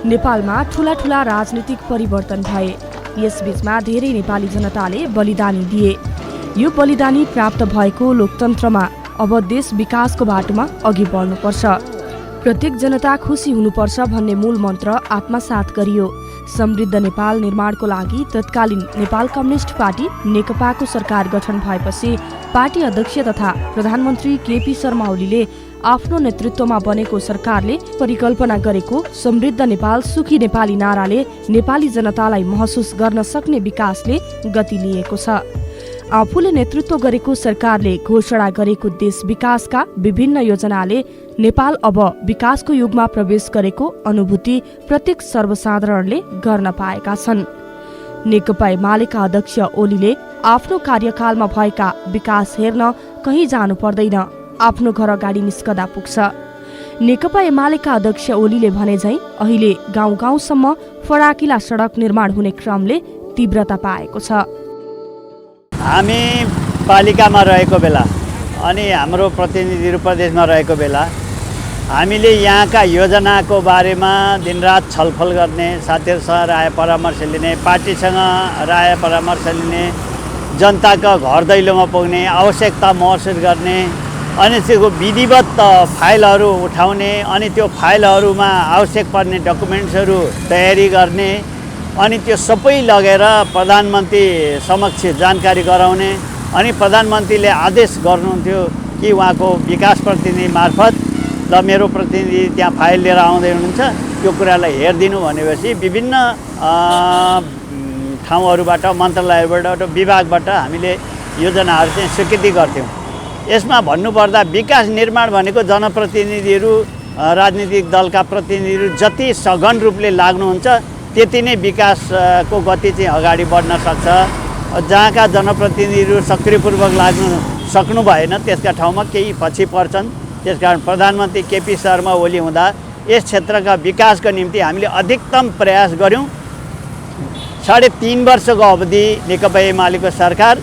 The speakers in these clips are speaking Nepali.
नेपालमा ठूला राजनीतिक परिवर्तन भए। यसबीचमा धेरै नेपाली जनताले बलिदानी दिए। यो बलिदानी प्राप्त भएको लोकतन्त्रमा अब देश विकासको बाटोमा अघि बढ्नुपर्छ। प्रत्येक जनता खुसी हुनुपर्छ भन्ने मूल मन्त्र आत्मसात गरियो। समृद्ध नेपाल निर्माणको लागि तत्कालीन नेपाल कम्युनिस्ट पार्टी नेकपाको सरकार गठन भएपछि पार्टी अध्यक्ष तथा प्रधानमन्त्री केपी शर्मा ओलीले आफ्नो नेतृत्वमा बनेको सरकारले परिकल्पना गरेको समृद्ध नेपाल सुखी नेपाली नाराले नेपाली जनतालाई महसुस गर्न सक्ने विकासले गति लिएको छ। आफूले नेतृत्व गरेको सरकारले घोषणा गरेको देश विकासका विभिन्न योजनाले नेपाल अब विकासको युगमा प्रवेश गरेको अनुभूति प्रत्येक सर्वसाधारणले गर्न पाएका छन्। नेकपा एमालेका अध्यक्ष ओलीले आफ्नो कार्यकालमा भएका विकास हेर्न कहीँ जानु पर्दैन, आफ्नो घर अगाडि निस्कदा पुग्छ। नेकपा एमालेका अध्यक्ष ओलीले भने झैं अहिले गाउँ गाउँसम्म फराकिला सडक निर्माण हुने क्रमले तीव्रता पाएको छ। हामी पालिकामा रहेको बेला अनि हाम्रो प्रतिनिधिहरू प्रदेशमा रहेको बेला हामीले यहाँका योजनाको बारेमा दिनरात छलफल गर्ने, साथीहरूसँग राय परामर्श लिने, पार्टीसँग राय परामर्श लिने, जनताका घर दैलोमा पुग्ने, आवश्यकता महसुस गर्ने, अनि त्यो विधिवत फाइलहरू उठाउने, अनि त्यो फाइलहरूमा आवश्यक पर्ने डकुमेन्ट्सहरू तयारी गर्ने, अनि त्यो सबै लगेर प्रधानमन्त्री समक्ष जानकारी गराउने। अनि प्रधानमन्त्रीले आदेश गर्नुहुन्थ्यो कि उहाँको विकास प्रतिनिधि मार्फत ल मेरो प्रतिनिधि त्यहाँ फाइल लिएर आउँदै हुनुहुन्छ, त्यो कुरालाई हेरिदिनु भनेपछि विभिन्न ठाउँहरूबाट, मन्त्रालयबाट, विभागबाट हामीले योजनाहरू चाहिँ स्वीकृति गर्थ्यौँ। यसमा भन्नुपर्दा विकास निर्माण भनेको जनप्रतिनिधिहरू, राजनीतिक दलका प्रतिनिधिहरू जति सघन रूपले लाग्नुहुन्छ त्यति नै विकासको गति चाहिँ अगाडि बढ्न सक्छ। जहाँका जनप्रतिनिधिहरू सक्रियपूर्वक लाग्नु सक्नु भएन त्यसका ठाउँमा केही पछि पर्छन्। त्यसकारण प्रधानमन्त्री केपी शर्मा ओली हुँदा यस क्षेत्रका विकासको निम्ति हामीले अधिकतम प्रयास गऱ्यौँ। 3.5 वर्षको अवधि नेकपा एमालेको सरकार,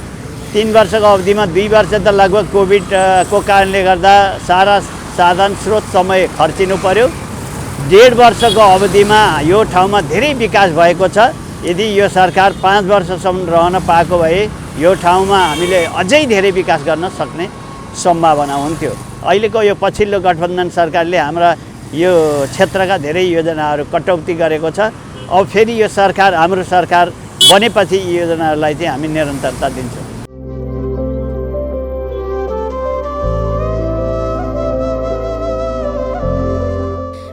3 वर्षको अवधिमा 2 वर्ष त लगभग कोभिडको कारणले गर्दा सारा साधन स्रोत समय खर्चिनु पर्यो। 1.5 वर्षको अवधिमा यो ठाउँमा धेरै विकास भएको छ। यदि यो सरकार 5 वर्षसम्म रहन पाएको भए यो ठाउँमा हामीले अझै धेरै विकास गर्न सक्ने सम्भावना हुन्थ्यो। अहिलेको यो पछिल्लो गठबन्धन सरकारले हाम्रा यो क्षेत्रका धेरै योजनाहरू कटौती गरेको छ। अब फेरि यो सरकार, हाम्रो सरकार बनेपछि यी योजनाहरूलाई चाहिँ हामी निरन्तरता दिन्छौँ।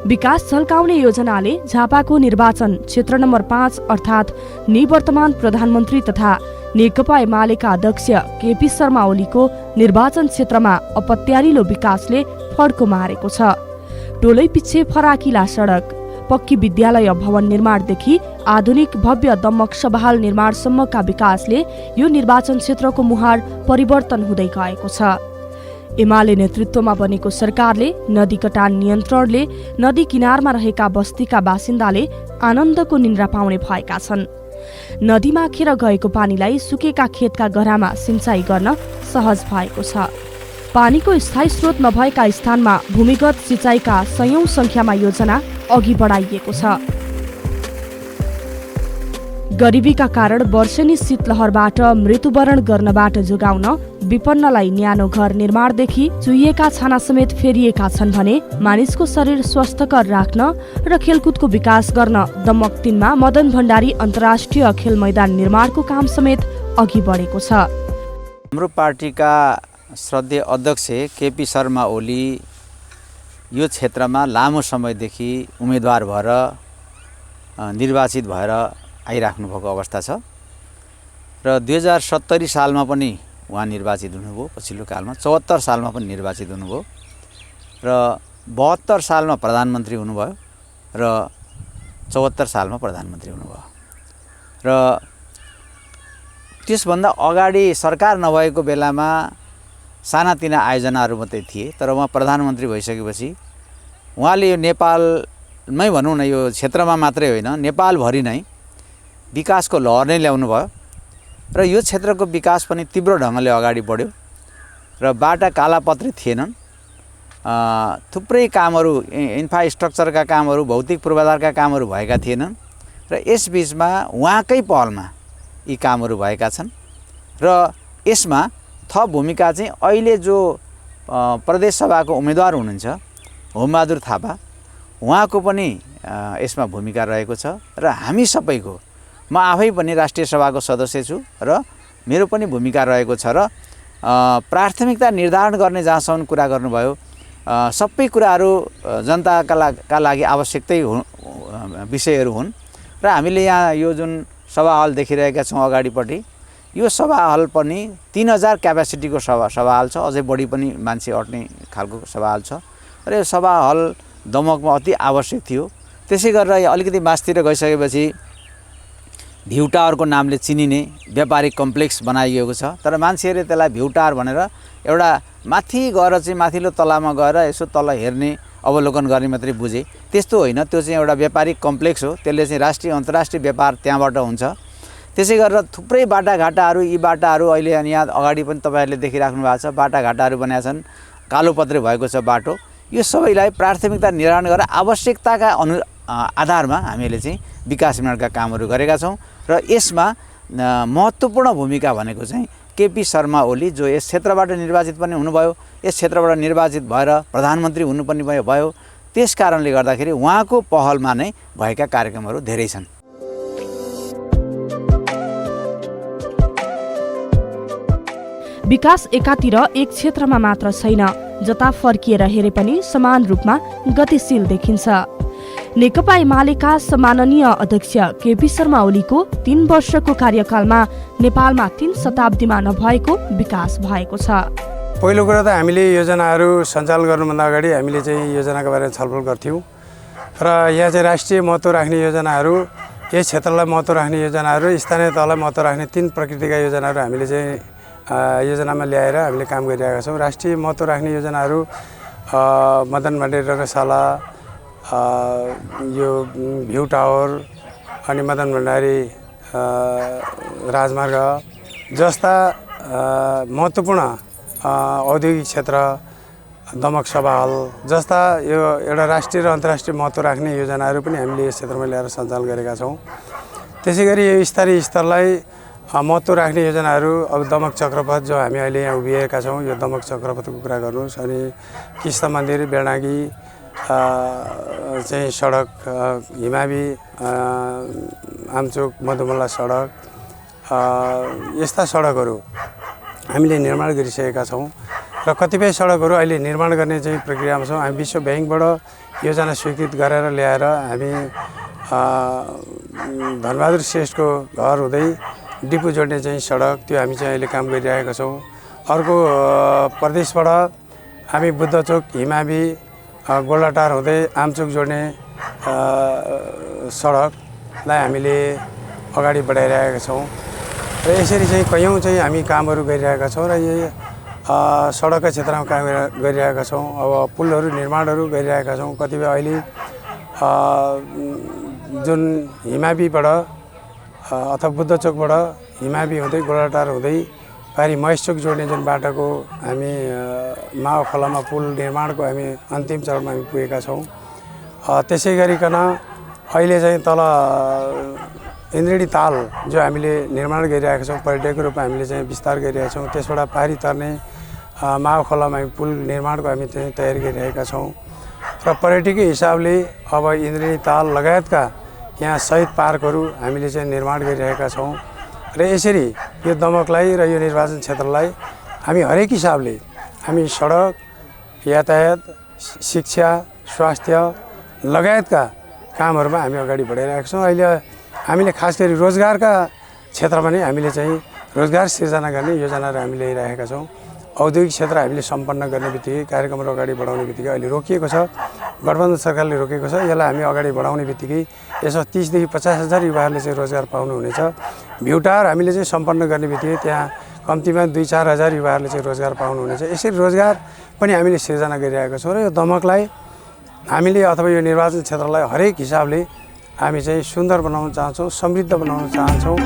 विकास झल्काउने योजनाले झापाको निर्वाचन क्षेत्र नम्बर 5 अर्थात् निवर्तमान प्रधानमन्त्री तथा नेकपा एमालेका अध्यक्ष केपी शर्मा ओलीको निर्वाचन क्षेत्रमा अपत्यारिलो विकासले फड्को मारेको छ। टोलै पिच्छे फराकिला सडक, पक्की विद्यालय भवन निर्माणदेखि आधुनिक भव्य दम्मक सभाहाल निर्माणसम्मका विकासले यो निर्वाचन क्षेत्रको मुहार परिवर्तन हुँदै गएको छ। एमाले नेतृत्वमा बनेको सरकारले नदी कटान नियन्त्रणले नदी किनारमा रहेका बस्तीका बासिन्दाले आनन्दको निन्द्रा पाउने भएका छन्। नदीमा खेर गएको पानीलाई सुकेका खेतका गह्रामा सिंचाई गर्न सहज भएको छ। पानीको स्थायी स्रोत नभएका स्थानमा भूमिगत सिंचाईका सयौं संख्यामा योजना अघि बढाइएको छ। गरिबीका कारण वर्षेनी शीतलहरबाट मृत्युवरण गर्नबाट जोगाउन विपन्नलाई न्यानो घर निर्माणदेखि चुहिएका छाना समेत फेरिएका छन् भने मानिसको शरीर स्वस्थकर राख्न र खेलकुदको विकास गर्न दम्मक 3 मा मदन भण्डारी अन्तर्राष्ट्रिय खेल मैदान निर्माणको काम समेत अघि बढेको छ। हाम्रो पार्टीका श्रद्धेय अध्यक्ष केपी शर्मा ओली यो क्षेत्रमा लामो समयदेखि उम्मेदवार भएर निर्वाचित भएर आइराख्नु भएको अवस्था छ र 2070 सालमा पनि उहाँ निर्वाचित हुनुभयो। पछिल्लो कालमा 74 सालमा पनि निर्वाचित हुनुभयो र 72 सालमा प्रधानमन्त्री हुनुभयो र 74 सालमा प्रधानमन्त्री हुनुभयो र त्यसभन्दा अगाडि सरकार नभएको बेलामा सानातिना आयोजनाहरू मात्रै थिए। तर उहाँ प्रधानमन्त्री भइसकेपछि उहाँले यो नेपालमै भनौँ न, यो क्षेत्रमा मात्रै होइन नेपालभरि नै विकासको लहर नै ल्याउनु भयो र यो क्षेत्रको विकास पनि तीव्र ढङ्गले अगाडि बढ्यो र बाटा कालापत्री थिएनन् थुप्रै कामहरू इन्फ्रास्ट्रक्चरका कामहरू भौतिक पूर्वाधारका कामहरू भएका थिएनन् र यस बीचमा उहाँकै पहलमा यी कामहरू भएका छन् र यसमा थप भूमिका चाहिँ अहिले जो प्रदेश सभाको उम्मेदवार हुनुहुन्छ होमबहादुर थापा उहाँको पनि यसमा भूमिका रहेको छ र हामी सबैको म आफै पनि राष्ट्रिय सभाको सदस्य छु र मेरो पनि भूमिका रहेको छ र प्राथमिकता निर्धारण गर्ने जहाँसम्म कुरा गर्नुभयो सबै कुराहरू जनताका लागि आवश्यकै विषयहरू हुन् र हामीले यहाँ यो जुन सभा हल देखिरहेका छौँ अगाडिपट्टि यो सभा हल पनि 3000 क्यापेसिटीको सभा हल छ अझै बढी पनि मान्छे अट्ने खालको सभा हल छ र यो सभा हल दमकमा अति आवश्यक थियो त्यसै गरेर अलिकति मास्तिर गइसकेपछि भ्यू टावरको नामले चिनिने व्यापारिक कम्प्लेक्स बनाइएको छ तर मान्छेहरूले त्यसलाई भ्यू टावर भनेर एउटा माथि गएर चाहिँ माथिल्लो तलामा गएर यसो तल हेर्ने अवलोकन गर्ने मात्रै बुझे त्यस्तो होइन त्यो चाहिँ एउटा व्यापारिक कम्प्लेक्स हो त्यसले चाहिँ राष्ट्रिय अन्तर्राष्ट्रिय व्यापार त्यहाँबाट हुन्छ त्यसै गरेर थुप्रै बाटाघाटाहरू यी बाटाहरू अहिले यहाँ अगाडि पनि तपाईँहरूले देखिराख्नु भएको छ बाटाघाटाहरू बनाएका छन् कालोपत्रे भएको छ बाटो यो सबैलाई प्राथमिकता निर्धारण गरेर आवश्यकताका आधारमा हामीले चाहिँ विकास निर्माणका कामहरू गरेका छौँ र यसमा महत्त्वपूर्ण भूमिका भनेको चाहिँ केपी शर्मा ओली जो यस क्षेत्रबाट निर्वाचित पनि हुनुभयो यस क्षेत्रबाट निर्वाचित भएर प्रधानमन्त्री हुनु पनि भयो त्यस कारणले गर्दाखेरि उहाँको पहलमा नै भएका कार्यक्रमहरू धेरै छन्। विकास एकातिर एक क्षेत्रमा मात्र छैन जता फर्किएर हेरे पनि समान रूपमा गतिशील देखिन्छ। नेकपा एमालेका सम्माननीय अध्यक्ष केपी शर्मा ओलीको 3 वर्षको कार्यकालमा नेपालमा 3 शताब्दीमा नभएको विकास भएको छ। पहिलो कुरा त हामीले योजनाहरू सञ्चालन गर्नुभन्दा अगाडि हामीले चाहिँ योजनाको बारेमा छलफल गर्थ्यौँ र यहाँ चाहिँ राष्ट्रिय महत्त्व राख्ने योजनाहरू यस क्षेत्रलाई महत्त्व राख्ने योजनाहरू स्थानीय तहलाई महत्त्व राख्ने 3 प्रकृतिका योजनाहरू हामीले चाहिँ योजनामा ल्याएर हामीले काम गरिरहेका छौँ। राष्ट्रिय महत्त्व राख्ने योजनाहरू मदन भण्डारी रङ्गशाला यो भ्यू टावर अनि मदन भण्डारी राजमार्ग जस्ता महत्त्वपूर्ण औद्योगिक क्षेत्र दमक सभा हल जस्ता यो एउटा राष्ट्रिय र अन्तर्राष्ट्रिय महत्त्व राख्ने योजनाहरू पनि हामीले यस क्षेत्रमा ल्याएर सञ्चालन गरेका छौँ। त्यसै गरी यो स्थानीय स्तरलाई महत्त्व राख्ने योजनाहरू अब दमक चक्रपथ जो हामी अहिले यहाँ उभिएका छौँ यो दमक चक्रपथको कुरा गर्नुहोस् अनि किस्ता मन्दिर बेडाँगी चाहिँ सडक हिमावी आमचोक मधुमला सडक यस्ता सडकहरू हामीले निर्माण गरिसकेका छौँ र कतिपय सडकहरू अहिले निर्माण गर्ने चाहिँ प्रक्रियामा छौँ। हामी विश्व ब्याङ्कबाट योजना स्वीकृत गरेर ल्याएर हामी धनबहादुर श्रेष्ठको घर हुँदै डिपु जोड्ने चाहिँ सडक त्यो हामी चाहिँ अहिले काम गरिरहेका छौँ। अर्को प्रदेशबाट हामी बुद्धचोक हिमावी गोलाटार हुँदै आमचोक जोड्ने सडकलाई हामीले अगाडि बढाइरहेका छौँ र यसरी चाहिँ कयौँ चाहिँ हामी कामहरू गरिरहेका छौँ र यो सडकका क्षेत्रमा काम गरिरहेका छौँ। अब पुलहरू निर्माणहरू गरिरहेका छौँ। कतिपय अहिले जुन हिमावीबाट अथवा बुद्धचोकबाट हिमावी हुँदै गोलाटार हुँदै पारी महेशचोक जोड्ने जुन बाटोको हामी माओ खोलामा पुल निर्माणको हामी अन्तिम चरणमा हामी पुगेका छौँ। त्यसै गरिकन अहिले चाहिँ तल इन्द्रेणी ताल जो हामीले निर्माण गरिरहेका छौँ पर्यटकको रूपमा हामीले चाहिँ विस्तार गरिरहेका छौँ। त्यसबाट पारी तर्ने माओ खोलामा हामी पुल निर्माणको हामी चाहिँ तयारी गरिरहेका छौँ र पर्यटकीय हिसाबले अब इन्द्रेणी ताल लगायतका यहाँ शहीद पार्कहरू हामीले चाहिँ निर्माण गरिरहेका छौँ र यसरी यो दमकलाई र यो निर्वाचन क्षेत्रलाई हामी हरेक हिसाबले हामी सडक यातायात शिक्षा स्वास्थ्य लगायतका कामहरूमा हामी अगाडि बढाइरहेका छौँ। अहिले हामीले खास गरी रोजगारका क्षेत्रमा नै हामीले चाहिँ रोजगार सिर्जना गर्ने योजनाहरू हामी ल्याइरहेका छौँ। औद्योगिक क्षेत्र हामीले सम्पन्न गर्ने बित्तिकै कार्यक्रमहरू अगाडि बढाउने बित्तिकै अहिले रोकिएको छ, गठबन्धन सरकारले रोकेको छ। यसलाई हामी अगाडि बढाउने बित्तिकै यसमा 30 देखि 50 हजार युवाहरूले चाहिँ रोजगार पाउनुहुनेछ। भ्यू टावर हामीले चाहिँ सम्पन्न गर्ने बित्तिकै त्यहाँ कम्तीमा 2-4 हजार युवाहरूले चाहिँ रोजगार पाउनुहुनेछ। यसरी रोजगार पनि हामीले सिर्जना गरिरहेका छौँ र यो दमकलाई हामीले अथवा यो निर्वाचन क्षेत्रलाई हरेक हिसाबले हामी चाहिँ सुन्दर बनाउन चाहन्छौँ, समृद्ध बनाउन चाहन्छौँ।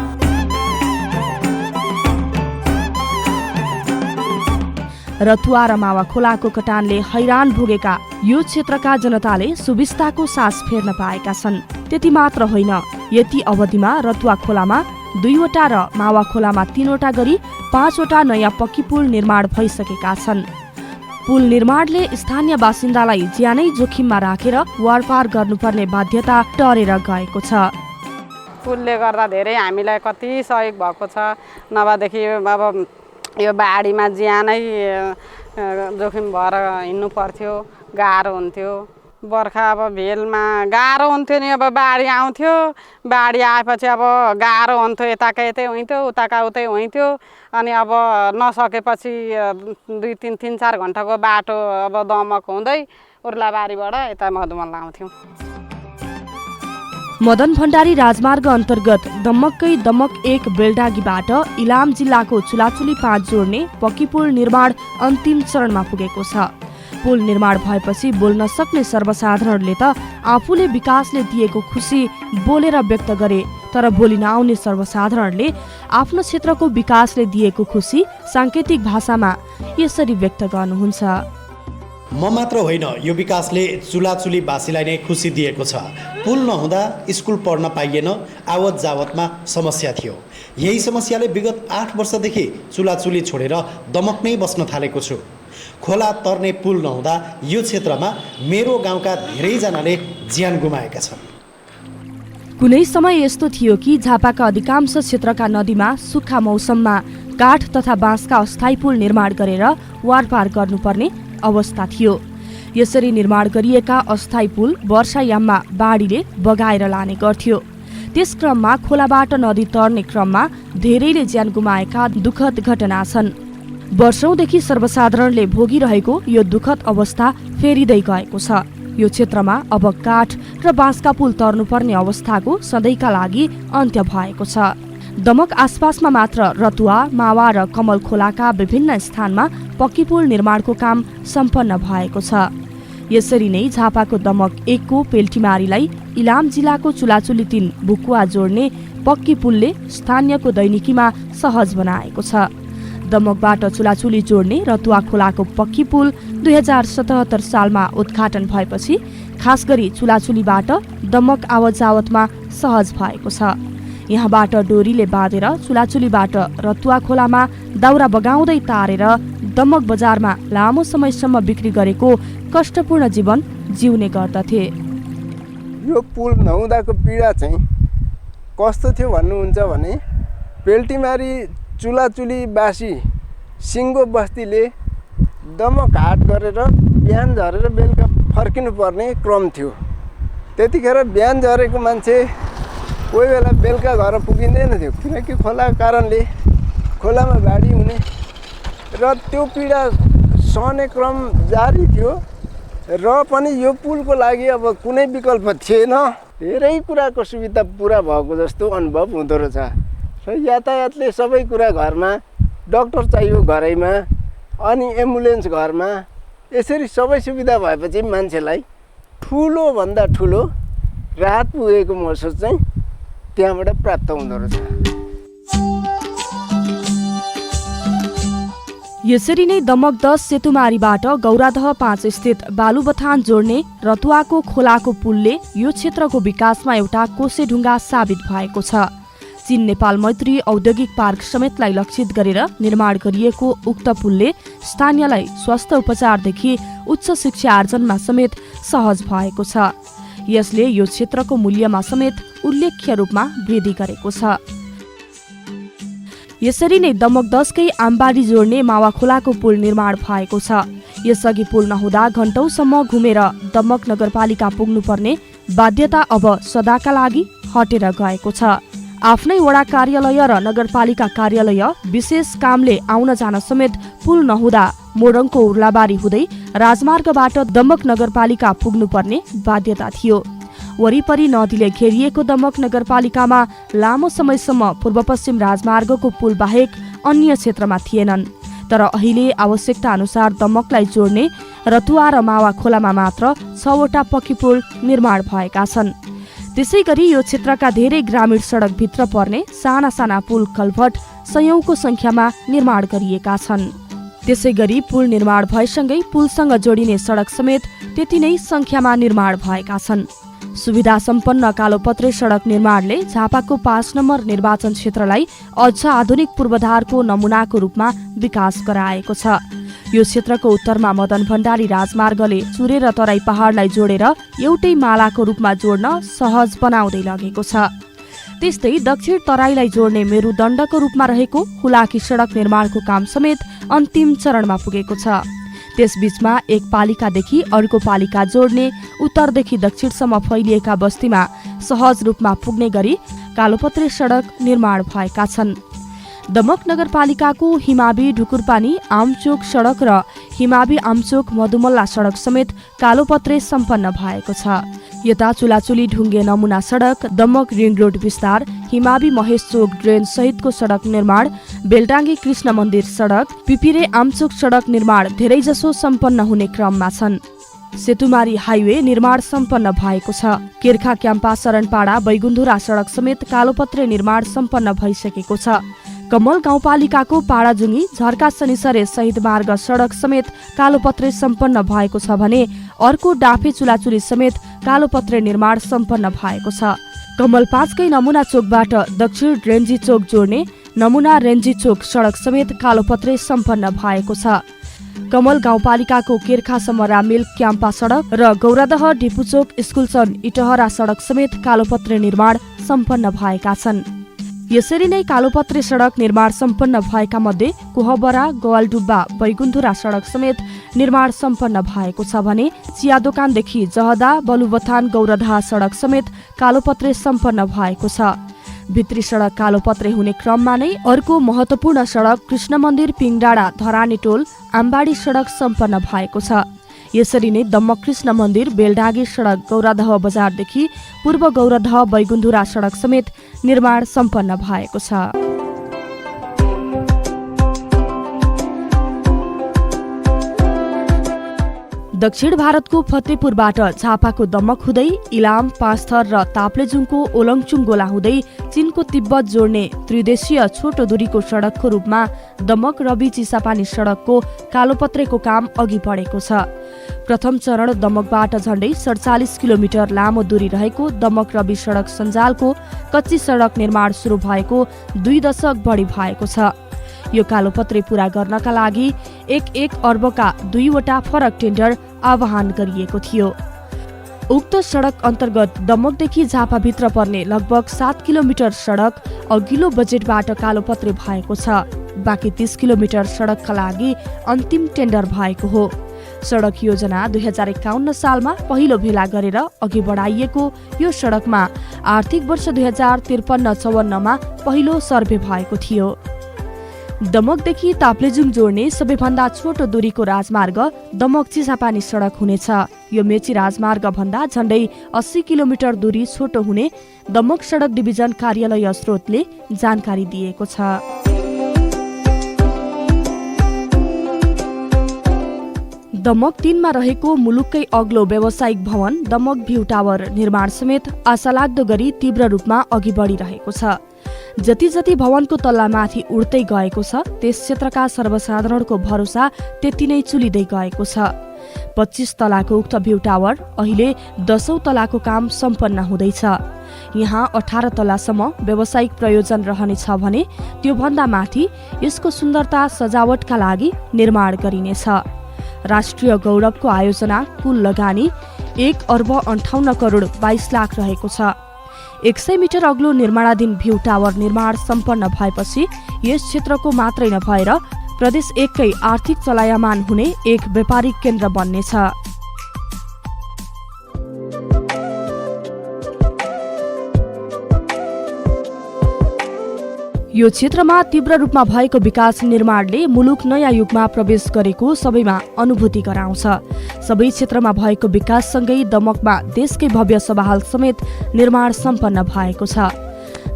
रतुवा र मावा खोलाको कटानले हैरान भोगेका यो क्षेत्रका जनताले सुविस्ताको सास फेर्न पाएका छन्। त्यति मात्र होइन, यति अवधिमा रतुवा खोलामा 2वटा र मावा खोलामा 3वटा गरी 5वटा नयाँ पक्की पुल निर्माण भइसकेका छन्। पुल निर्माणले स्थानीय बासिन्दालाई ज्यानै जोखिममा राखेर वारपार गर्नुपर्ने बाध्यता टरेर गएको छ। पुलले गर्दा धेरै हामीलाई कति सहयोग भएको छ। नभएदेखि अब यो बाढीमा ज्यानै जोखिम भएर हिँड्नु पर्थ्यो, गाह्रो हुन्थ्यो। बर्खा अब भेलमा गाह्रो हुन्थ्यो नि, अब बाढी आउँथ्यो, बाढी आएपछि अब गाह्रो हुन्थ्यो, यताका यतै हुन्थ्यो, उताका उतै हुन्थ्यो। अनि अब नसकेपछि 2-3-4 घन्टाको बाटो अब दमक हुँदै उर्लाबारीबाट यता मधुमल आउँथ्यौँ। मदन भण्डारी राजमार्ग अन्तर्गत दमककै दमक 1 बेलडागीबाट इलाम जिल्लाको चुलाचुली 5 जोड्ने पक्की पुल निर्माण अन्तिम चरणमा पुगेको छ। पुल निर्माण भएपछि बोल्न सक्ने सर्वसाधारणले त आफूले विकासले दिएको खुसी बोलेर व्यक्त गरे, तर बोली नआउने सर्वसाधारणले आफ्नो क्षेत्रको विकासले दिएको खुसी साङ्केतिक भाषामा यसरी व्यक्त गर्नुहुन्छ। म मात्र होइन, यो विकासले चुलाचुलीवासीलाई नै खुसी दिएको छ। पुल नहुँदा स्कुल पढ्न पाइएन, आवत जावतमा समस्या थियो। यही समस्याले विगत 8 वर्षदेखि चुलाचुली छोडेर दमक नै बस्न थालेको छु। खोला तर्ने पुल नहुँदा यो क्षेत्रमा मेरो गाउँका धेरैजनाले ज्यान गुमाएका छन्। कुनै समय यस्तो थियो कि झापाका अधिकांश क्षेत्रका नदीमा सुक्खा मौसममा काठ तथा बाँसका अस्थायी पुल निर्माण गरेर वारपार गर्नुपर्ने अवस्था थियो। यसरी निर्माण गरिएका अस्थायी पुल वर्षायाममा बाढीले बगाएर लाने गर्थ्यो। त्यस क्रममा खोलाबाट नदी तर्ने क्रममा धेरैले ज्यान गुमाएका दुःखद घटना छन्। वर्षौंदेखि सर्वसाधारणले भोगिरहेको यो दुःखद अवस्था फेरिँदै गएको छ। यो क्षेत्रमा अब काठ र बाँसका पुल तर्नुपर्ने अवस्थाको सधैँका लागि अन्त्य भएको छ। दमक आसपासमा मात्र रतुवा, मावा र कमल खोलाका विभिन्न स्थानमा पक्की पुल निर्माणको काम सम्पन्न भएको छ। यसरी नै झापाको दमक 1 को पेल्टीमारीलाई इलाम जिल्लाको चुलाचुली 3 बुकुवा जोड्ने पक्की पुलले स्थानीयको दैनिकीमा सहज बनाएको छ। दमकबाट चुलाचुली जोड्ने रतुवा खोलाको पक्की पुल 2077 सालमा उद्घाटन भएपछि खास गरी चुलाचुलीबाट दमक आवत जावतमा सहज भएको छ। यहाँबाट डोरीले बाँधेर चुलाचुलीबाट रतुवा खोलामा दाउरा बगाउँदै तारेर दमक बजारमा लामो समयसम्म बिक्री गरेको कष्टपूर्ण जीवन जिउने गर्दथे। यो पुल नहुँदाको पीडा चाहिँ कस्तो थियो भन्नुहुन्छ भने पेल्टीमारी चुलाचुलीवासी सिङ्गो बस्तीले दमक हाट गरेर बिहान झरेर बेलुका फर्किनु पर्ने क्रम थियो। त्यतिखेर बिहान झरेको मान्छे कोही बेला बेलुका घर पुगिँदैन थियो, किनकि खोलाको कारणले खोलामा बाढी हुने र त्यो पीडा सहने क्रम जारी थियो। र पनि यो पुलको लागि अब कुनै विकल्प थिएन। धेरै कुराको सुविधा पुरा भएको जस्तो अनुभव हुँदो रहेछ। र यातायातले सबै कुरा घरमा, डक्टर चाहियो घरैमा, अनि एम्बुलेन्स घरमा, यसरी सबै सुविधा भएपछि मान्छेलाई ठुलोभन्दा ठुलो राहत पुगेको महसुस चाहिँ त्यहाँबाट प्राप्त हुँदो रहेछ। यसरी नै दमक 10 सेतुमारीबाट गौरादह 5 स्थित बालुबथान जोड्ने रतुवाको खोलाको पुलले यो क्षेत्रको विकासमा एउटा कोसेढुङ्गा साबित भएको छ। चीन नेपाल मैत्री औद्योगिक पार्क समेतलाई लक्षित गरेर निर्माण गरिएको उक्त पुलले स्थानीयलाई स्वास्थ्य उपचारदेखि उच्च शिक्षा आर्जनमा समेत सहज भएको छ। यसले यो क्षेत्रको मूल्यमा समेत उल्लेख्य रूपमा वृद्धि गरेको छ। यसरी नै दमक 10 कै आमबारी जोड्ने मावा खोलाको पुल निर्माण भएको छ। यसअघि पुल नहुँदा घण्टौसम्म घुमेर दमक नगरपालिका पुग्नुपर्ने बाध्यता अब सदाका लागि हटेर गएको छ। आफ्नै वडा कार्यालय र नगरपालिका कार्यालय विशेष कामले आउन जान समेत पुल नहुँदा मोरङको उर्लाबारी हुँदै राजमार्गबाट दमक नगरपालिका पुग्नुपर्ने बाध्यता थियो। वरिपरि नदीले घेरिएको दमक नगरपालिकामा लामो समयसम्म पूर्वपश्चिम राजमार्गको पुल बाहेक अन्य क्षेत्रमा थिएनन्। तर अहिले आवश्यकता अनुसार दमकलाई जोड्ने रतुवा र मावा खोलामा मात्र 6 वटा पक्की पुल निर्माण भएका छन्। त्यसैगरी यो क्षेत्रका धेरै ग्रामीण सडकभित्र पर्ने साना साना पुल कल्भट 100औंको संख्यामा निर्माण गरिएका छन्। त्यसै गरी पुल निर्माण भएसँगै पुलसँग जोडिने सडक समेत त्यति नै संख्यामा निर्माण भएका छन्। सुविधा सम्पन्न कालोपत्रे सडक निर्माणले झापाको 5 नम्बर निर्वाचन क्षेत्रलाई अझ आधुनिक पूर्वाधारको नमुनाको रूपमा विकास गराएको छ। यो क्षेत्रको उत्तरमा मदन भण्डारी राजमार्गले चुरे र तराई पहाडलाई जोडेर एउटै मालाको रूपमा जोड्न सहज बनाउँदै लगेको छ। त्यस्तै दक्षिण तराईलाई जोड्ने मेरुदण्डको रूपमा रहेको हुलाकी सडक निर्माणको काम समेत अन्तिम चरणमा पुगेको छ। त्यसबीचमा एक पालिकादेखि अर्को पालिका जोड्ने उत्तरदेखि दक्षिणसम्म फैलिएका बस्तीमा सहज रूपमा पुग्ने गरी कालोपत्रे सडक निर्माण भएका छन्। दमक नगरपालिकाको हिमावी ढुकुरपानी आमचोक सडक र हिमावी आमचोक मधुमल्ला सडक समेत कालोपत्रे सम्पन्न भएको छ। यता चुलाचुली ढुङ्गे नमुना सडक, दमक रिङ रोड विस्तार, हिमावी महेश चोक ड्रेन सहितको सडक निर्माण, बेलडाङ्गे कृष्ण मन्दिर सडक, पिपिरे आमचोक सडक निर्माण धेरैजसो सम्पन्न हुने क्रममा छन्। सेतुमारी हाइवे निर्माण सम्पन्न भएको छ। केर्खा क्याम्पा शरणपाडा बैगुन्धुरा सडक समेत कालोपत्रे निर्माण सम्पन्न भइसकेको छ। कमल गाउँपालिकाको पाडाजुङी झर्का शनिसरे शहीद मार्ग सडक समेत कालोपत्रे सम्पन्न भएको छ भने अर्को डाफे चुलाचुली समेत कालोपत्रे निर्माण सम्पन्न भएको छ। कमल 5कै नमुना चोकबाट दक्षिण रेन्जी चोक जोड्ने नमुना रेन्जी चोक सडक समेत कालोपत्रे सम्पन्न भएको छ। कमल गाउँपालिकाको केर्खा समरा मिल्क क्याम्पा सडक र गौरादह ढिपुचोक स्कुलसन इटहरा सडक समेत कालोपत्रे निर्माण सम्पन्न भएका छन्। यसरी नै कालोपत्रे सडक निर्माण सम्पन्न भएका मध्ये कोहबरा गवालडुब्बा बैगुन्धुरा सडक समेत निर्माण सम्पन्न भएको छ भने चिया दोकानदेखि जहदा बलुबथान गौरधा सडक समेत कालोपत्रे सम्पन्न भएको छ। भित्री सडक कालोपत्रे हुने क्रममा नै अर्को महत्वपूर्ण सडक कृष्ण मन्दिर पिङडाँडा धरानी टोल आम्बाडी सडक सम्पन्न भएको छ। यसरी नै दमक कृष्ण मन्दिर बेलडाँगे सडक गौरादह बजारदेखि पूर्व गौरादह बैगुन्धुरा सडक समेत निर्माण सम्पन्न भएको छ। दक्षिण भारतको फतेपुरबाट झापाको दमक हुँदै इलाम, पाँचथर र ताप्लेजुङको ओलङचुङगोला हुँदै चीनको तिब्बत जोड्ने त्रिदेशीय छोटो दूरीको सडकको रूपमा दमक रवि चिसापानी सडकको कालोपत्रेको काम अघि बढेको छ। प्रथम चरण दमकबाट झण्डै 47 किलोमिटर लामो दूरी रहेको दमक रवि सडक सञ्जालको कच्ची सडक निर्माण सुरु भएको 2 दशक बढी भएको छ। यो कालोपत्रे पूरा गर्नका लागि 1 अर्बका 2वटा फरक टेन्डर आह्वान गरिएको थियो। उक्त सडक अन्तर्गत दमकदेखि झापाभित्र पर्ने लगभग 7 किलोमिटर सडक अघिल्लो बजेटबाट कालोपत्रे भएको छ। बाँकी 30 किलोमिटर सडकका लागि अन्तिम टेन्डर भएको हो। सडक योजना 2051 सालमा पहिलो भेला गरेर अघि बढाइएको यो सडकमा आर्थिक वर्ष 2053-54 मा पहिलो सर्भे भएको थियो। दमकदेखि ताप्लेजुङ जोड्ने सबैभन्दा छोटो दूरीको राजमार्ग दमक चिसापानी सडक हुनेछ। यो मेची राजमार्ग भन्दा झण्डै 80 किलोमिटर दूरी छोटो हुने दमक सडक डिभिजन कार्यालय स्रोतले जानकारी दिएको छ। दमक 3 मा रहेको मुलुककै अग्लो व्यावसायिक भवन दमक भ्यू टावर निर्माण समेत आशालाग्दो गरी तीव्र रूपमा अघि बढिरहेको छ। जति जति भवनको तल्ला माथि उड्दै गएको छ त्यस क्षेत्रका सर्वसाधारणको भरोसा त्यति नै चुलिँदै गएको छ। 25 तलाको उक्त भ्यू टावर अहिले 10औं तलाको काम सम्पन्न हुँदैछ। यहाँ 18 तलासम्म व्यावसायिक प्रयोजन रहनेछ भने त्योभन्दा माथि यसको सुन्दरता सजावटका लागि निर्माण गरिनेछ। राष्ट्रिय गौरवको आयोजना कुल लगानी 1 अर्ब 58 करोड 22 लाख रहेको छ। 100 मिटर अग्लो निर्माणाधीन भ्यू टावर निर्माण सम्पन्न भएपछि यस क्षेत्रको मात्रै नभएर प्रदेश 1कै आर्थिक चलायमान हुने एक व्यापारिक केन्द्र बन्नेछ। यो क्षेत्रमा तीव्र रूपमा भएको विकास निर्माणले मुलुक नयाँ युगमा प्रवेश गरेको सबैमा अनुभूति गराउँछ। सबै क्षेत्रमा भएको विकाससँगै दमकमा देशकै भव्य सभाहाल समेत निर्माण सम्पन्न भएको छ।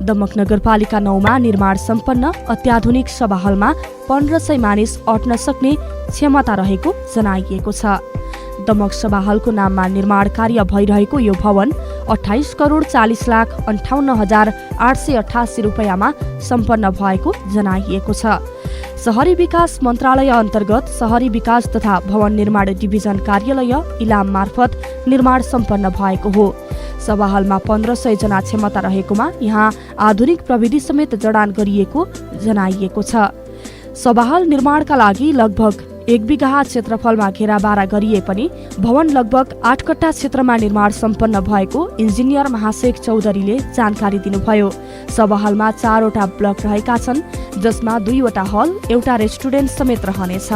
दमक नगरपालिका 9 मा निर्माण सम्पन्न अत्याधुनिक सभाहालमा 1500 मानिस अट्न सक्ने क्षमता रहेको जनाइएको छ। दमक सभाहालको नाममा निर्माण कार्य भइरहेको यो भवन 28,40,58,888 रुपैयाँमा सम्पन्न भएको जनाइएको छ। शहरी विकास मन्त्रालय अन्तर्गत शहरी विकास तथा भवन निर्माण डिभिजन कार्यालय इलाम मार्फत निर्माण सम्पन्न भएको हो। सभाहालमा 1500 जना क्षमता रहेकोमा यहाँ आधुनिक प्रविधि समेत जडान गरिएको जनाइएको छ। सभाहाल निर्माणका लागि लगभग 1 बिघा क्षेत्रफलमा घेराबारा गरिए पनि भवन लगभग 8 कट्टा क्षेत्रमा निर्माण सम्पन्न भएको इन्जिनियर महाशेख चौधरीले जानकारी दिनुभयो। सभाहालमा 4 वटा ब्लक रहेका छन्, जसमा 2 वटा हल, एउटा रेस्टुरेन्ट समेत रहनेछ।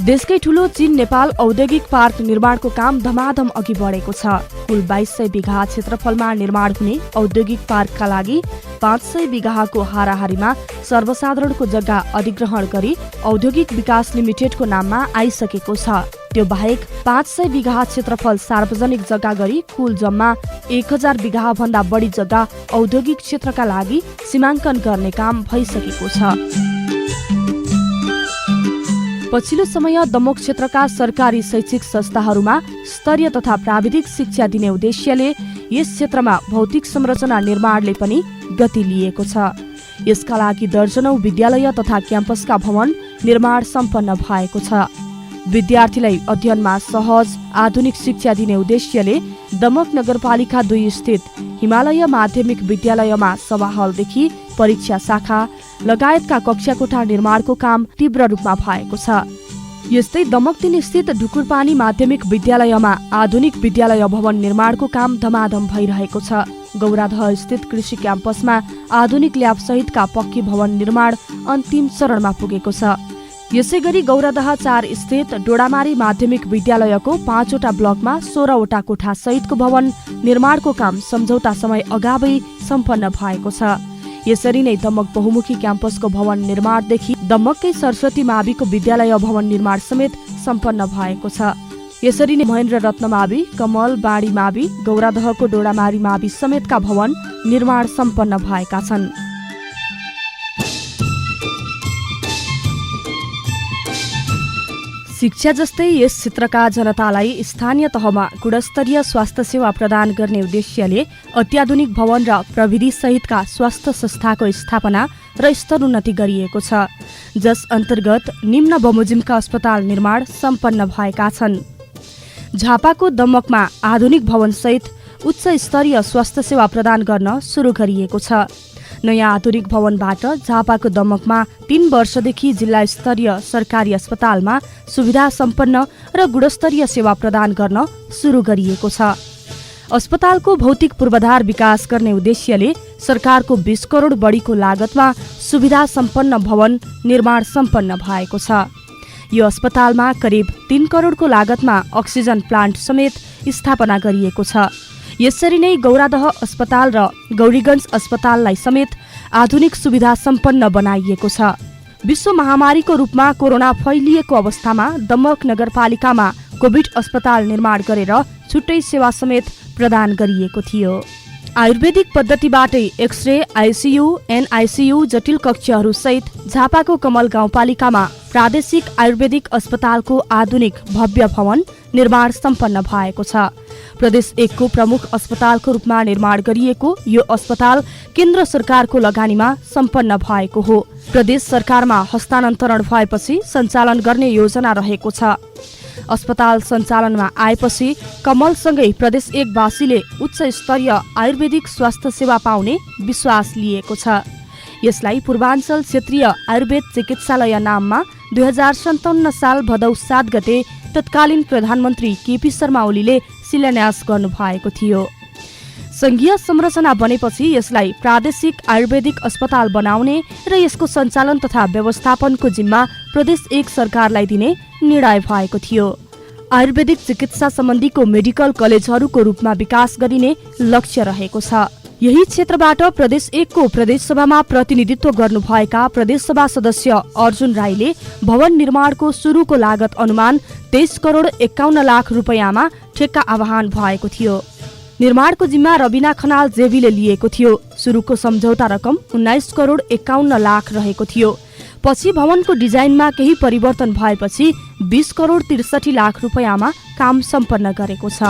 देशकै ठूलो चीन नेपाल औद्योगिक पार्क निर्माणको काम धमाधम अघि बढेको छ। कुल 2200 बिघा क्षेत्रफलमा निर्माण हुने औद्योगिक पार्कका लागि 500 बिघाको हाराहारीमा सर्वसाधारणको जग्गा अधिग्रहण गरी औद्योगिक विकास लिमिटेडको नाममा आइसकेको छ। त्यो बाहेक 500 बिघा क्षेत्रफल सार्वजनिक जग्गा गरी कुल जम्मा 1000 बिघा भन्दा बढी जग्गा औद्योगिक क्षेत्रका लागि सीमाङ्कन गर्ने काम भइसकेको छ। पछिल्लो समय दमोक क्षेत्रका सरकारी शैक्षिक संस्थाहरूमा स्तरीय तथा प्राविधिक शिक्षा दिने उद्देश्यले यस क्षेत्रमा भौतिक संरचना निर्माणले पनि गति लिएको छ। यसका लागि दर्जनौं विद्यालय तथा क्याम्पसका भवन निर्माण सम्पन्न भएको छ। विद्यार्थीलाई अध्ययनमा सहज आधुनिक शिक्षा दिने उद्देश्यले दमक नगरपालिका 2 स्थित हिमालय माध्यमिक विद्यालयमा सभाहलदेखि परीक्षा शाखा लगायतका कक्षाकोठा निर्माणको काम तीव्र रूपमा भएको छ। यस्तै दमक 3 स्थित ढुकुरपानी माध्यमिक विद्यालयमा आधुनिक विद्यालय भवन निर्माणको काम धमाधम भइरहेको छ। गौरादह स्थित कृषि क्याम्पसमा आधुनिक ल्याब सहितका पक्की भवन निर्माण अन्तिम चरणमा पुगेको छ। यसैगरी गौरादह 4 स्थित डोडामारी माध्यमिक विद्यालयको 5 वटा ब्लकमा 16 वटा कोठा सहितको भवन निर्माणको काम सम्झौता समय अगावै सम्पन्न भएको छ। यसरी नै दमक बहुमुखी क्याम्पसको भवन निर्माणदेखि दमककै सरस्वती माविको विद्यालय भवन निर्माण समेत सम्पन्न भएको छ। यसरी नै महेन्द्र रत्न मावि, कमल बाडी मावि, गौरादहको डोडामारी मावि समेतका भवन निर्माण सम्पन्न भएका छन्। शिक्षा जस्तै यस क्षेत्रका जनतालाई स्थानीय तहमा गुणस्तरीय स्वास्थ्य सेवा प्रदान गर्ने उद्देश्यले अत्याधुनिक भवन र प्रविधि सहितका स्वास्थ्य संस्थाको स्थापना र स्तरोन्नति गरिएको छ, जस अन्तर्गत निम्न बमोजिमका अस्पताल निर्माण सम्पन्न भएका छन्। झापाको दमकमा आधुनिक भवन सहित उच्च स्तरीय स्वास्थ्य सेवा प्रदान गर्न सुरु गरिएको छ। नयाँ आधुनिक भवनबाट झापाको दमकमा 3 वर्षदेखि जिल्ला स्तरीय सरकारी अस्पतालमा सुविधा सम्पन्न र गुणस्तरीय सेवा प्रदान गर्न सुरु गरिएको छ। अस्पतालको भौतिक पूर्वाधार विकास गर्ने उद्देश्यले सरकारको 20 करोड बढीको लागतमा सुविधा सम्पन्न भवन निर्माण सम्पन्न भएको छ। यो अस्पतालमा करिब 3 करोडको लागतमा अक्सिजन प्लान्ट समेत स्थापना गरिएको छ। यसरी नै गौरादह अस्पताल र गौरीगञ्ज अस्पताललाई समेत आधुनिक सुविधा सम्पन्न बनाइएको छ। विश्व महामारीको रूपमा कोरोना फैलिएको अवस्थामा दमक नगरपालिकामा कोभिड अस्पताल निर्माण गरेर छुट्टै सेवा समेत प्रदान गरिएको थियो। आयुर्वेदिक पद्धतिबाटै एक्सरे, आइसियु, एनआइसियु जटिल कक्षहरू सहित झापाको कमल गाउँपालिकामा प्रादेशिक आयुर्वेदिक अस्पतालको आधुनिक भव्य भवन निर्माण सम्पन्न भएको छ। प्रदेश 1 को प्रमुख अस्पतालको रूपमा निर्माण गरिएको यो अस्पताल केन्द्र सरकारको लगानीमा सम्पन्न भएको हो। प्रदेश सरकारमा हस्तान्तरण भएपछि सञ्चालन गर्ने योजना रहेको छ। अस्पताल सञ्चालनमा आएपछि कमलसँगै प्रदेश 1 वासीले उच्च स्तरीय आयुर्वेदिक स्वास्थ्य सेवा पाउने विश्वास लिएको छ। यसलाई पूर्वाञ्चल क्षेत्रीय आयुर्वेद चिकित्सालय नाममा 2057 साल भदौ 7 गते तत्कालीन प्रधानमन्त्री केपी शर्मा ओलीले शिलान्यास गर्नुभएको थियो। संघीय संरचना बनेपछि यसलाई प्रादेशिक आयुर्वेदिक अस्पताल बनाउने र यसको सञ्चालन तथा व्यवस्थापनको जिम्मा प्रदेश 1 सरकारलाई दिने निर्णय भएको थियो। आयुर्वेदिक चिकित्सा सम्बन्धीको मेडिकल कलेजहरूको रूपमा विकास गरिने लक्ष्य रहेको छ। यही क्षेत्रबाट प्रदेश 1 को प्रदेशसभामा प्रतिनिधित्व गर्नुभएका प्रदेशसभा सदस्य अर्जुन राईले भवन निर्माणको सुरुको लागत अनुमान 23 करोड 51 लाख रुपैयाँमा ठेक्का आह्वान भएको थियो। निर्माणको जिम्मा रबिना खनाल जेबीले लिएको थियो। सुरुको सम्झौता रकम 19 करोड 51 लाख रहेको थियो। पछि भवनको डिजाइनमा केही परिवर्तन भएपछि 20 करोड 63 लाख रुपैयाँमा काम सम्पन्न गरेको छ।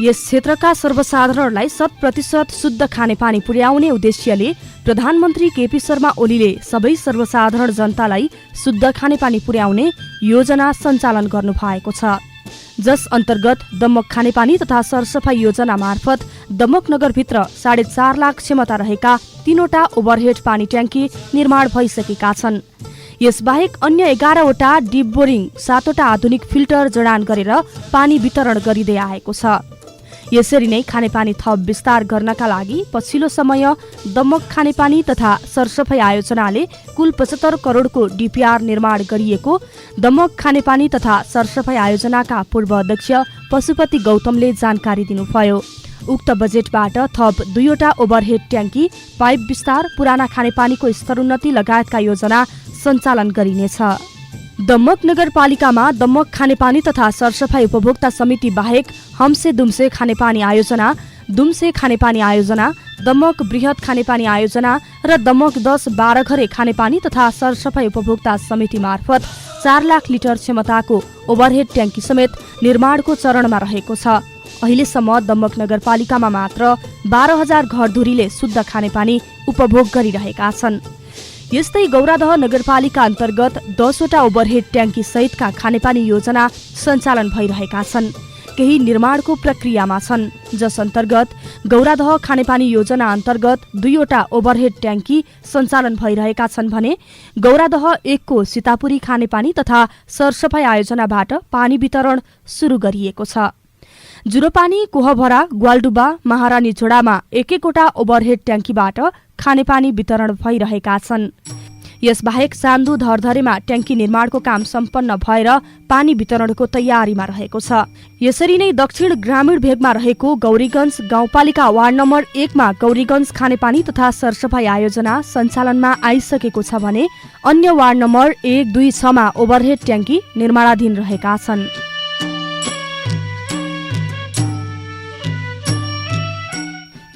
यस क्षेत्रका सर्वसाधारणलाई 100% शुद्ध खानेपानी पुर्याउने उद्देश्यले प्रधानमन्त्री केपी शर्मा ओलीले सबै सर्वसाधारण जनतालाई शुद्ध खानेपानी पुर्याउने योजना सञ्चालन गर्नु भएको छ, जस अन्तर्गत दमक खानेपानी तथा सरसफाई योजना मार्फत दमक नगरभित्र 4.5 लाख क्षमता रहेका 3वटा ओभरहेड पानी ट्याङ्की निर्माण भइसकेका छन्। यसबाहेक अन्य 11वटा डिप बोरिङ 7वटा आधुनिक फिल्टर जडान गरेर पानी वितरण गरिँदै आएको छ। यसरी नै खानेपानी थप विस्तार गर्नका लागि पछिल्लो समय दमक खानेपानी तथा सरसफाई आयोजनाले कुल 75 करोडको डीपीआर निर्माण गरिएको दमक खानेपानी तथा सरसफाई आयोजनाका पूर्व अध्यक्ष पशुपति गौतमले जानकारी दिनुभयो। उक्त बजेटबाट थप 2वटा ओभरहेड ट्याङ्की, पाइप विस्तार, पुराना खानेपानीको स्तरोन्नति लगायतका योजना सञ्चालन गरिनेछ। दमक नगरपालिकामा दमक खानेपानी तथा सरसफाई उपभोक्ता समिति बाहेक हमसे दुम्से खानेपानी आयोजना, दुम्से खानेपानी आयोजना, दमक बृहत खानेपानी आयोजना र दमक 10-12 घरे खानेपानी तथा सरसफाई उपभोक्ता समिति मार्फत 4 लाख लिटर क्षमताको ओभरहेड ट्याङ्की समेत निर्माणको चरणमा रहेको छ। अहिलेसम्म दमक नगरपालिकामा मात्र 12,000 घरधुरीले शुद्ध खानेपानी उपभोग गरिरहेका छन्। यस्तै गौरादह नगरपालिका अन्तर्गत 10वटा ओभरहेड ट्याङ्की सहितका खानेपानी योजना सञ्चालन भइरहेका छन्, केही निर्माणको प्रक्रियामा छन्, जस अन्तर्गत गौरादह खानेपानी योजना अन्तर्गत 2वटा ओभरहेड ट्याङ्की सञ्चालन भइरहेका छन् भने गौरादह 1 को सीतापुरी खानेपानी तथा सरसफाई आयोजनाबाट पानी वितरण सुरु गरिएको छ। जुरोपानी, कोहभरा, ग्वालडुबा, महारानी झोडामा 1-1वटा ओभरहेड ट्याङ्कीबाट खानेपानी वितरण भइरहेका छन्। यसबाहेक सान्दु धरधरेमा ट्याङ्की निर्माणको काम सम्पन्न भएर पानी वितरणको तयारीमा रहेको छ। यसरी नै दक्षिण ग्रामीण भेगमा रहेको गौरीगञ्ज गाउँपालिका वार्ड नम्बर 1 मा गौरीगञ्ज खानेपानी तथा सरसफाई आयोजना सञ्चालनमा आइसकेको छ भने अन्य वार्ड नम्बर 1, 2, 6 मा ओभरहेड ट्याङ्की निर्माणाधीन रहेका छन्।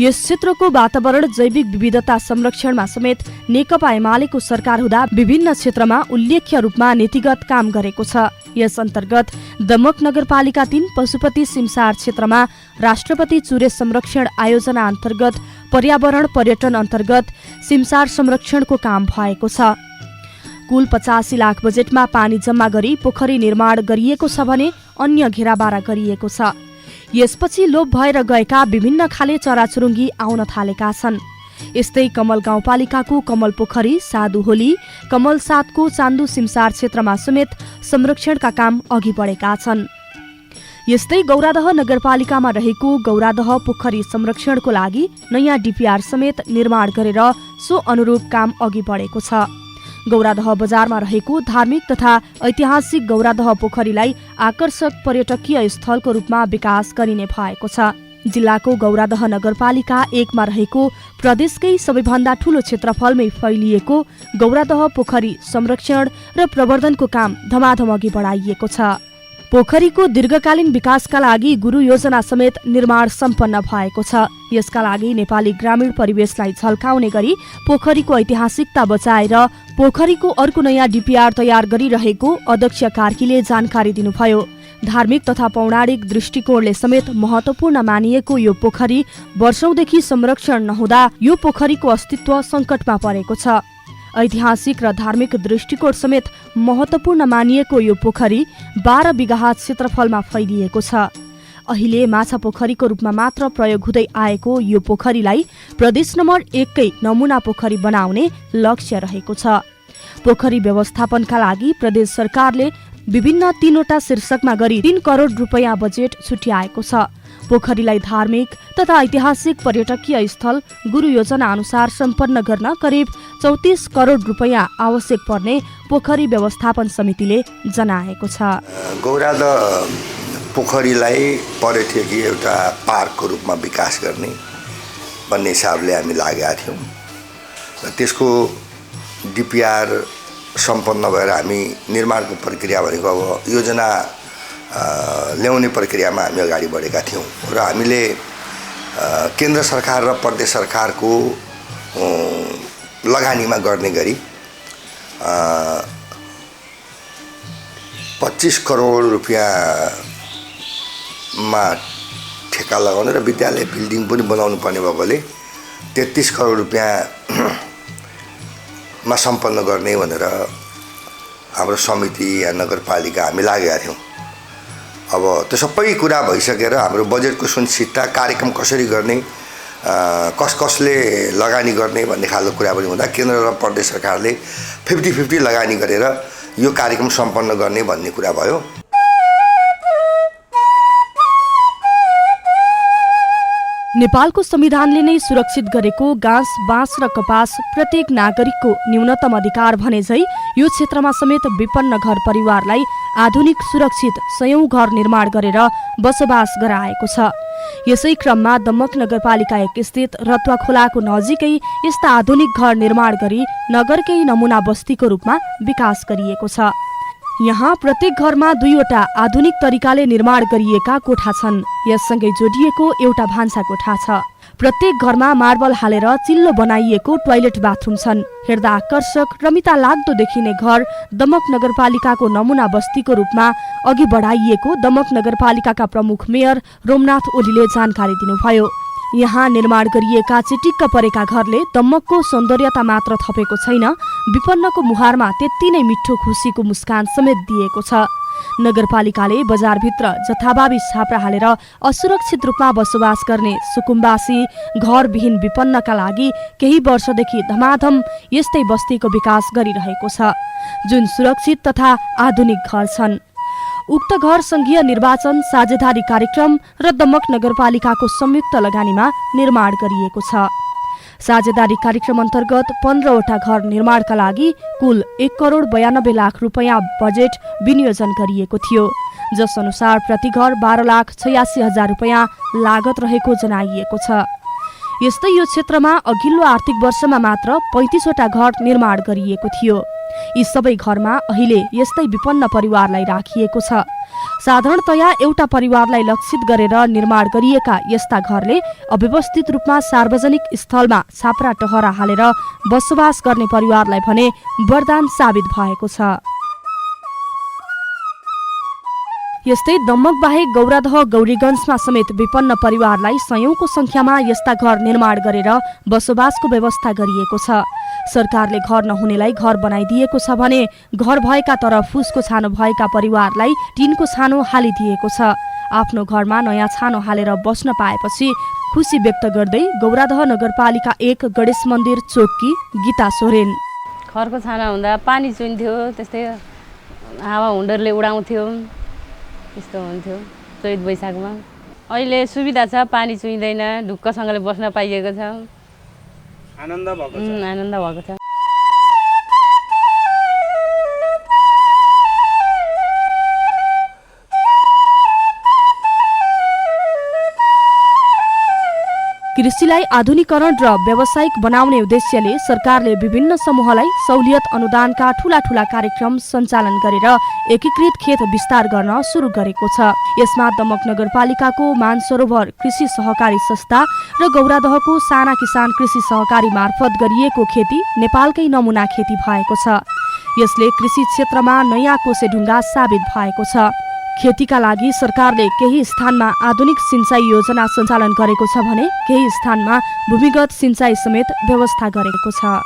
यस क्षेत्रको वातावरण जैविक विविधता संरक्षणमा समेत नेकपा एमालेको सरकार हुँदा विभिन्न क्षेत्रमा उल्लेख्य रूपमा नीतिगत काम गरेको छ। यस अन्तर्गत दमक नगरपालिका 3 पशुपति सिमसार क्षेत्रमा राष्ट्रपति चुरे संरक्षण आयोजना अन्तर्गत पर्यावरण पर्यटन अन्तर्गत सिमसार संरक्षणको काम भएको छ। कुल 85 लाख बजेटमा पानी जम्मा गरी पोखरी निर्माण गरिएको छ भने अन्य घेराबारा गरिएको छ। यसपछि लोप भएर गएका विभिन्न खाले चराचुरुङ्गी आउन थालेका छन्। यस्तै कमल गाउँपालिकाको कमल पोखरी, साधु होली, कमल 7 को चान्दु सिमसार क्षेत्रमा समेत संरक्षणका काम अघि बढेका छन्। यस्तै गौरादह नगरपालिकामा रहेको गौरादह पोखरी संरक्षणको लागि नयाँ डीपीआर समेत निर्माण गरेर सो अनुरूप काम अघि बढेको छ। गौरादह बजारमा रहेको धार्मिक तथा ऐतिहासिक गौरादह पोखरीलाई आकर्षक पर्यटकीय स्थलको रूपमा विकास गरिने भएको छ। जिल्लाको गौरादह नगरपालिका 1 मा रहेको प्रदेशकै सबैभन्दा ठूलो क्षेत्रफलमै फैलिएको गौरादह पोखरी संरक्षण र प्रवर्धनको काम धमाधम अघि बढाइएको छ। पोखरीको दीर्घकालीन विकासका लागि गुरु योजना समेत निर्माण सम्पन्न भएको छ। यसका लागि नेपाली ग्रामीण परिवेशलाई झल्काउने गरी पोखरीको ऐतिहासिकता बचाएर पोखरीको अर्को नयाँ डीपीआर तयार गरिरहेको अध्यक्ष कार्कीले जानकारी दिनुभयो। धार्मिक तथा पौराणिक दृष्टिकोणले समेत महत्वपूर्ण मानिएको यो पोखरी वर्षौंदेखि संरक्षण नहुँदा यो पोखरीको अस्तित्व सङ्कटमा परेको छ। ऐतिहासिक र धार्मिक दृष्टिकोण समेत महत्वपूर्ण मानिएको यो पोखरी 12 बिघा क्षेत्रफलमा फैलिएको छ। अहिले माछा पोखरीको रूपमा मात्र प्रयोग हुँदै आएको यो पोखरीलाई प्रदेश नम्बर 1 कै नमुना पोखरी बनाउने लक्ष्य रहेको छ। पोखरी व्यवस्थापनका लागि प्रदेश सरकारले विभिन्न 3वटा शीर्षकमा गरी 3 करोड रुपैयाँ बजेट छुट्याएको छ। पोखरीलाई धार्मिक तथा ऐतिहासिक पर्यटकीय स्थल गुरु योजना अनुसार सम्पन्न गर्न करिब 34 करोड रुपैयाँ आवश्यक पर्ने पोखरी व्यवस्थापन समितिले जनाएको छ। गौरादह पोखरीलाई पर्यटकीय एउटा पार्कको रूपमा विकास गर्ने भन्ने हिसाबले हामी लागेका थियौँ र त्यसको डीपीआर सम्पन्न भएर हामी निर्माणको प्रक्रिया भनेको अब योजना ल्याउने प्रक्रियामा हामी अगाडि बढेका थियौँ र हामीले केन्द्र सरकार र प्रदेश सरकारको लगानीमा गर्ने गरी 25 करोड रुपियाँमा ठेक्का लगाउने र विद्यालय बिल्डिङ पनि बनाउनु पर्ने भएकोले 33 करोड रुपियाँमा सम्पन्न गर्ने भनेर हाम्रो समिति या नगरपालिका हामी लागेका थियौँ। अब त्यो सबै कुरा भइसकेर हाम्रो बजेटको सुनिश्चितता, कार्यक्रम कसरी गर्ने, कसले लगानी गर्ने भन्ने खालको कुरा पनि हुँदा केन्द्र र प्रदेश सरकारले 50-50 लगानी गरेर यो कार्यक्रम सम्पन्न गर्ने भन्ने कुरा भयो। नेपालको संविधानले नै सुरक्षित गरेको घाँस, बाँस र कपास प्रत्येक नागरिकको न्यूनतम अधिकार भने झै यो क्षेत्रमा समेत विपन्न घर परिवारलाई आधुनिक सुरक्षित 100औं घर निर्माण गरेर बसोबास गराएको छ। यसै क्रममा दमक नगरपालिका 1 स्थित रतुवा खोलाको नजिकै यस्ता आधुनिक घर निर्माण गरी नगरकै नमुना बस्तीको रूपमा विकास गरिएको छ। यहाँ प्रत्येक घरमा 2वटा आधुनिक तरिकाले निर्माण गरिएका कोठा छन्। यससँगै जोडिएको एउटा भान्सा कोठा छ। प्रत्येक घरमा मार्बल हालेर चिल्लो बनाइएको टोयलेट बाथरुम छन्। हेर्दा आकर्षक रमिता लाग्दो देखिने घर दमक नगरपालिकाको नमुना बस्तीको रूपमा अघि बढाइएको दमक नगरपालिकाका प्रमुख मेयर रोमनाथ ओलीले जानकारी दिनुभयो। यहाँ निर्माण गरिएका चिटिक्क परेका घरले दमकको सौन्दर्यता मात्र थपेको छैन, विपन्नको मुहारमा त्यति नै मिठो खुसीको मुस्कान समेत दिएको छ। नगरपालिकाले बजारभित्र जथाभावी छाप्रा हालेर असुरक्षित रूपमा बसोबास गर्ने सुकुम्बासी घरविहीन विपन्नका लागि केही वर्षदेखि धमाधम यस्तै बस्तीको विकास गरिरहेको छ, जुन सुरक्षित तथा आधुनिक घर छन्। उक्त घर संघीय निर्वाचन, साझेदारी कार्यक्रम र दमक नगरपालिकाको संयुक्त लगानीमा निर्माण गरिएको छ। साझेदारी कार्यक्रम अन्तर्गत 15वटा घर निर्माणका लागि कुल 1 करोड 92 लाख रुपैयाँ बजेट विनियोजन गरिएको थियो, जस अनुसार प्रति घर 12,86,000 रुपैयाँ लागत रहेको जनाइएको छ। यस्तै यो क्षेत्रमा अघिल्लो आर्थिक वर्षमा मात्र 35वटा घर निर्माण गरिएको थियो। यी सबै घरमा अहिले यस्तै विपन्न परिवारलाई राखिएको छ। साधारणतया एउटा परिवारलाई लक्षित गरेर निर्माण गरिएका यस्ता घरले अव्यवस्थित रूपमा सार्वजनिक स्थलमा छाप्रा टहरा हालेर बसोबास गर्ने परिवारलाई भने वरदान साबित भएको छ। यस्तै दमक बाहेक गौरादह, गौरीगञ्जमा समेत विपन्न परिवारलाई 100औंको संख्यामा यस्ता घर निर्माण गरेर बसोबासको व्यवस्था गरिएको छ। सरकारले घर नहुनेलाई घर बनाइदिएको छ भने घर भएका तर फुसको छानो भएका परिवारलाई टिनको छानो हालिदिएको छ। आफ्नो घरमा नयाँ छानो हालेर बस्न पाएपछि खुसी व्यक्त गर्दै गौरादह नगरपालिका 1 गणेश मन्दिर चोककी गीता सोरेन। खरको छाना हुँदा पानी चुइन्थ्यो, त्यस्तै हावा हुन्डरले उडाउँथ्यो, त्यस्तो हुन्थ्यो चैत वैशाखमा। अहिले सुविधा छ, पानी चुइँदैन, ढुक्कसँगले बस्न पाइएको छ, आनन्द भएको छ। कृषिलाई आधुनिकीकरण र व्यावसायिक बनाउने उद्देश्यले सरकारले विभिन्न समूहलाई सहुलियत अनुदानका ठूला कार्यक्रम सञ्चालन गरेर एकीकृत खेत विस्तार गर्न सुरु गरेको छ। यसमा दमक नगरपालिकाको मानसरोवर कृषि सहकारी संस्था र गौरादहको साना किसान कृषि सहकारी मार्फत गरिएको खेती नेपालकै नमुना खेती भएको छ। यसले कृषि क्षेत्रमा नयाँ कोसेढुङ्गा साबित भएको छ। खेतीका लागि सरकारले केही स्थानमा आधुनिक सिंचाई योजना सञ्चालन गरेको छ भने केही स्थानमा भूमिगत सिंचाई समेत व्यवस्था गरेको छ।